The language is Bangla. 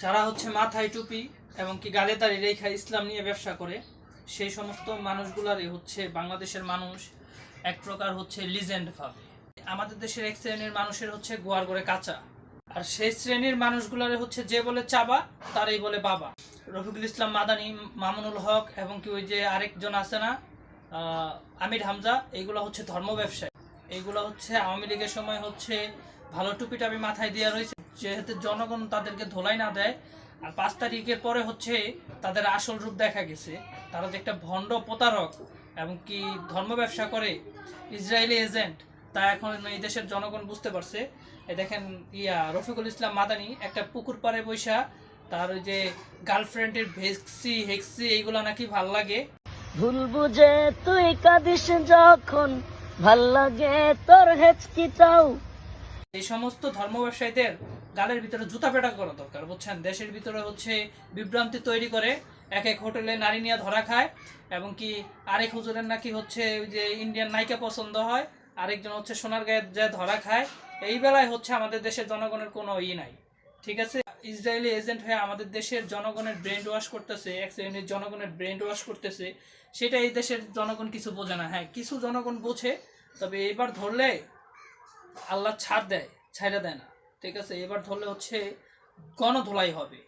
যারা হচ্ছে মাথায় টুপি এবং কি গালে দাড়ি রেখা ইসলাম নিয়ে ব্যবসা করে, সেই সমস্ত মানুষগুলারই হচ্ছে বাংলাদেশের মানুষ এক প্রকার হচ্ছে লিজেন্ড ভাবে। আমাদের দেশের এক শ্রেণীর মানুষের হচ্ছে গোয়ার করে কাঁচা, আর সেই শ্রেণীর মানুষগুলারে হচ্ছে যে বলে চাবা তারই বলে বাবা। রফিকুল ইসলাম মাদানি, মামুনুল হক এবং কি ওই যে আরেকজন আছে না আমির হামজা, এইগুলো হচ্ছে ধর্ম ব্যবসায়ী। এইগুলো হচ্ছে আওয়ামী লীগের সময় হচ্ছে ভালো টুপি টাপি মাথায় দেওয়া রয়েছে, যেহেতু জনগণ তাদেরকে ধোলাই না দেয়। আর 5 তারিখের পরে হচ্ছে তাদের আসল রূপ দেখা গেছে। তারা যে একটা ভণ্ড প্রতারক এবং কি ধর্ম ব্যবসা করে, ইসরায়েলি এজেন্ট, তা এখন এই দেশের জনগণ বুঝতে পারছে। এই দেখেন রফিকুল ইসলাম মাদানি একটা পুকুর পাড়ে বৈশা তার ওই যে গার্লফ্রেন্ডের ভেক্সি হেক্সি এইগুলো নাকি ভাল লাগে। ভুল বুঝে তুই কাঁদিস যখন, ভাল লাগে তোর হেচকিটাও। এই সমস্ত ধর্ম ব্যবসায়ীদের গালের ভিতরে জুতা পেটা করা দরকার, বুঝছেন। দেশের ভিতরে হচ্ছে বিভ্রান্তি তৈরি করে, এক এক হোটেলে নারী নিয়ে ধরা খায় এবং কি আরেক হুজুরের নাকি হচ্ছে ওই যে ইন্ডিয়ান নায়িকা পছন্দ হয়, আরেকজন হচ্ছে সোনার গায়ে যায় ধরা খায়। এই বেলায় হচ্ছে আমাদের দেশের জনগণের কোনো নাই, ঠিক আছে। ইসরায়েলি এজেন্ট হয়ে আমাদের দেশের জনগণের ব্রেন ওয়াশ করতেছে, এক শ্রেণীর জনগণের ব্রেন ওয়াশ করতেছে। সেটা এই দেশের জনগণ কিছু বোঝে না। হ্যাঁ, কিছু জনগণ বোঝে, তবে এবার ধরলে আল্লাহ ছাড় দেয়, ছাইড়া দেয় না, ঠিক আছে। এবার ধরলে হচ্ছে গণধোলাই হবে।